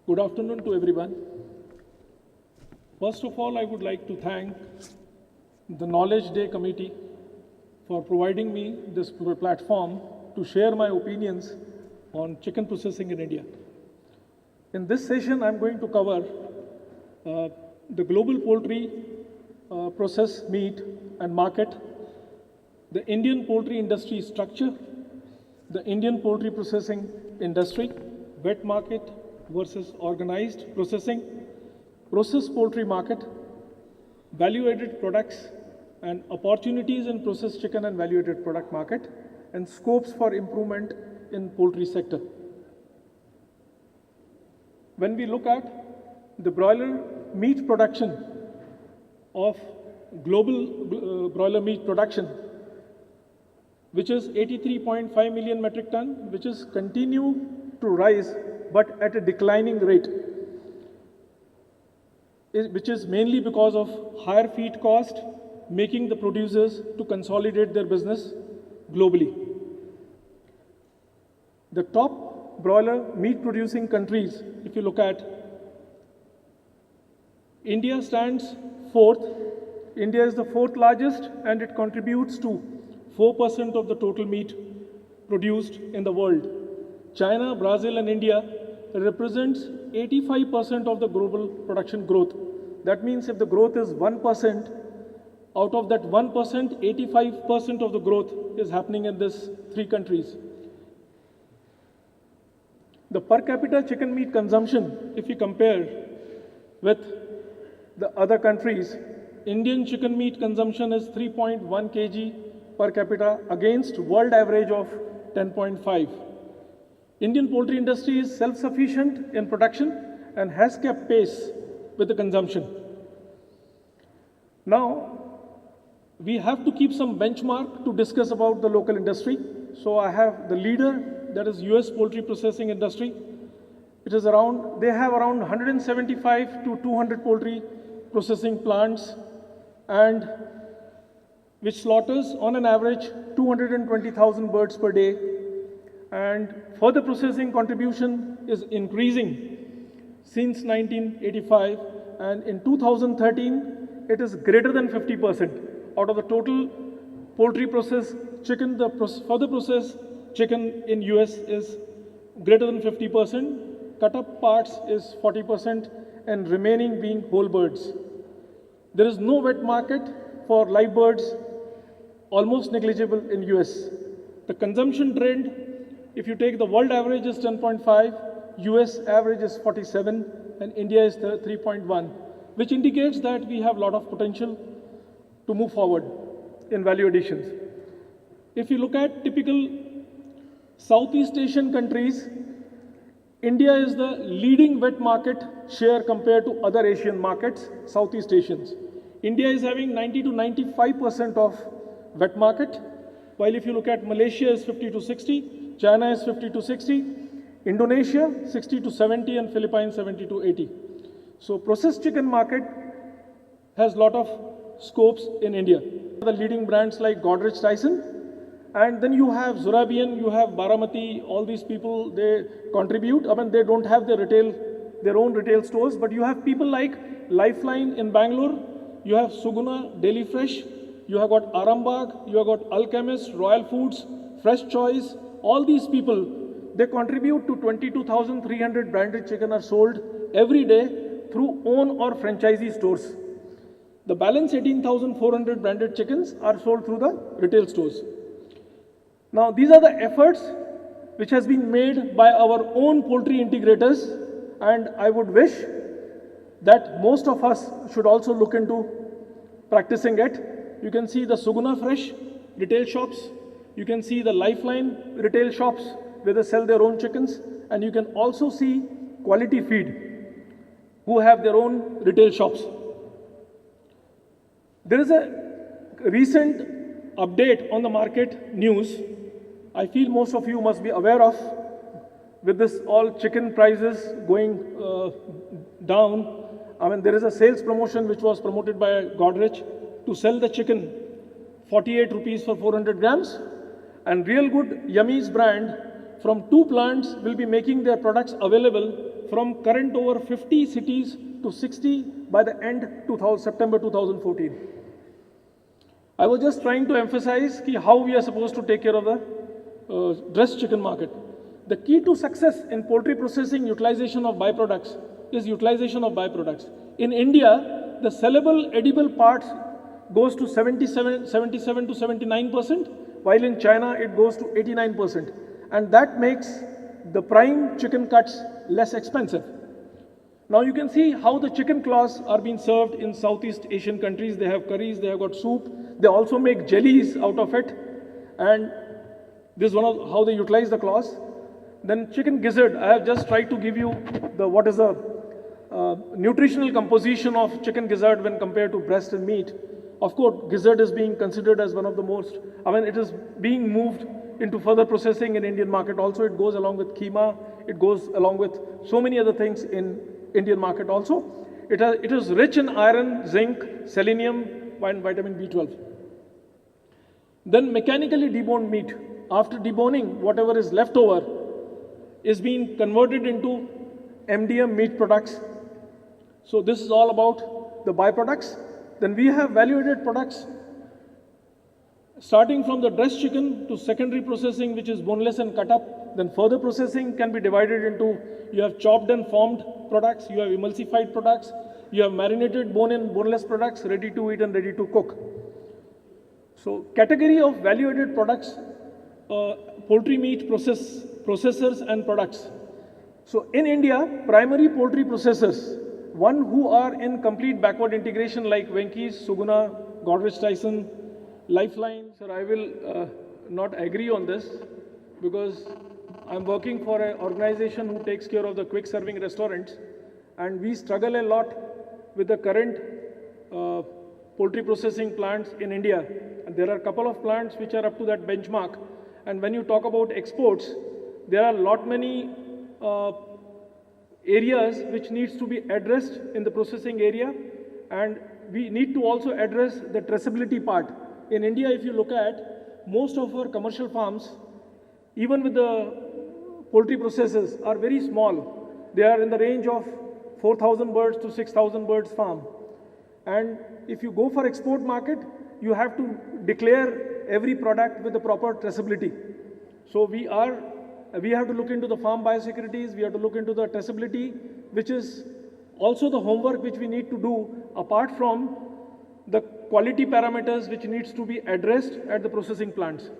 Good afternoon to everyone. First of all, I would like to thank the Knowledge Day Committee for providing me this platform to share my opinions on chicken processing in India. In this session, I'm going to cover the global poultry processed meat and market, the Indian poultry industry structure, the Indian poultry processing industry, wet market versus organized processing, processed poultry market, value-added products and opportunities in processed chicken and value-added product market, and scopes for improvement in poultry sector. When we look at the broiler meat production of global broiler meat production, which is 83.5 million metric ton, which is continue to rise but at a declining rate, which is mainly because of higher feed cost, making the producers to consolidate their business globally. The top broiler meat producing countries, if you look at, India stands fourth. India is the fourth largest and it contributes to 4% of the total meat produced in the world. China, Brazil and India represents 85% of the global production growth. That means if the growth is 1%, out of that 1%, 85% of the growth is happening in these three countries. The per capita chicken meat consumption, if you compare with the other countries, Indian chicken meat consumption is 3.1 kg per capita against world average of 10.5. Indian poultry industry is self-sufficient in production and has kept pace with the consumption. Now, we have to keep some benchmark to discuss about the local industry. So I have the leader, that is US poultry processing industry. It is around, they have around 175 to 200 poultry processing plants, and which slaughters on an average 220,000 birds per day. And further processing contribution is increasing since 1985, and in 2013 it is greater than 50%. Out of the total poultry processed chicken, the further processed chicken in US is greater than 50%, cut up parts is 40%, and remaining being whole birds. There is no wet market for live birds, almost negligible in US. The consumption trend, if you take the world average is 10.5, US average is 47, and India is 3.1, which indicates that we have a lot of potential to move forward in value additions. If you look at typical Southeast Asian countries, India is the leading wet market share compared to other Asian markets, Southeast Asians. India is having 90 to 95% of wet market, while if you look at Malaysia is 50 to 60, China is 50 to 60, Indonesia 60 to 70, and Philippines 70 to 80. So processed chicken market has a lot of scopes in India. The leading brands like Godrej Tyson, and then you have Zorabian, you have Baramati, all these people, they contribute. I mean, they don't have their own retail stores, but you have people like Lifeline in Bangalore, you have Suguna, Daily Fresh, you have got Arambagh, you have got Alchemist, Royal Foods, Fresh Choice. All these people, they contribute to 22,300 branded chicken are sold every day through own or franchisee stores. The balance 18,400 branded chickens are sold through the retail stores. Now, these are the efforts which has been made by our own poultry integrators, and I would wish that most of us should also look into practicing it. You can see the Suguna Fresh retail shops, you can see the Lifeline retail shops where they sell their own chickens, and you can also see Quality Feed who have their own retail shops. There is a recent update on the market news. I feel most of you must be aware of, with this all chicken prices going down. I mean, there is a sales promotion which was promoted by Godrej to sell the chicken 48 rupees for 400 grams, and Real Good Yummy's brand from 2 plants will be making their products available from current over 50 cities to 60 by the end September 2014. I was just trying to emphasize how we are supposed to take care of the dressed chicken market. The key to success in poultry processing utilization of byproducts is utilization of byproducts. In India, the sellable edible parts goes to 77 to 79%, while in China it goes to 89%. And that makes the prime chicken cuts less expensive. Now you can see how the chicken claws are being served in Southeast Asian countries. They have curries, they have got soup. They also make jellies out of it. And this is one of how they utilize the claws. Then chicken gizzard, I have just tried to give you what is the nutritional composition of chicken gizzard when compared to breast and meat. Of course, gizzard is being considered as one of the most, it is being moved into further processing in Indian market also. It goes along with keema, it goes along with so many other things in Indian market also. It is rich in iron, zinc, selenium, and vitamin B12. Then mechanically deboned meat. After deboning, whatever is left over is being converted into MDM meat products. So this is all about the byproducts. Then we have value-added products starting from the dressed chicken to secondary processing, which is boneless and cut up. Then further processing can be divided into, you have chopped and formed products, you have emulsified products, you have marinated bone-in, boneless products, ready to eat and ready to cook. So category of value-added products, poultry meat processors and products. So in India, primary poultry processors, one who are in complete backward integration like Venky's, Suguna, Godrej Tyson, Lifeline. Sir, I will not agree on this because I'm working for an organization who takes care of the quick serving restaurants, and we struggle a lot with the current poultry processing plants in India. And there are a couple of plants which are up to that benchmark. And when you talk about exports, there are a lot many areas which needs to be addressed in the processing area, and we need to also address the traceability part. In India, if you look at most of our commercial farms, even with the poultry processors, are very small. They are in the range of 4,000 birds to 6,000 birds farm. And if you go for export market, you have to declare every product with the proper traceability. So we have to look into the farm biosecurities, we have to look into the traceability, which is also the homework which we need to do apart from the quality parameters which needs to be addressed at the processing plants.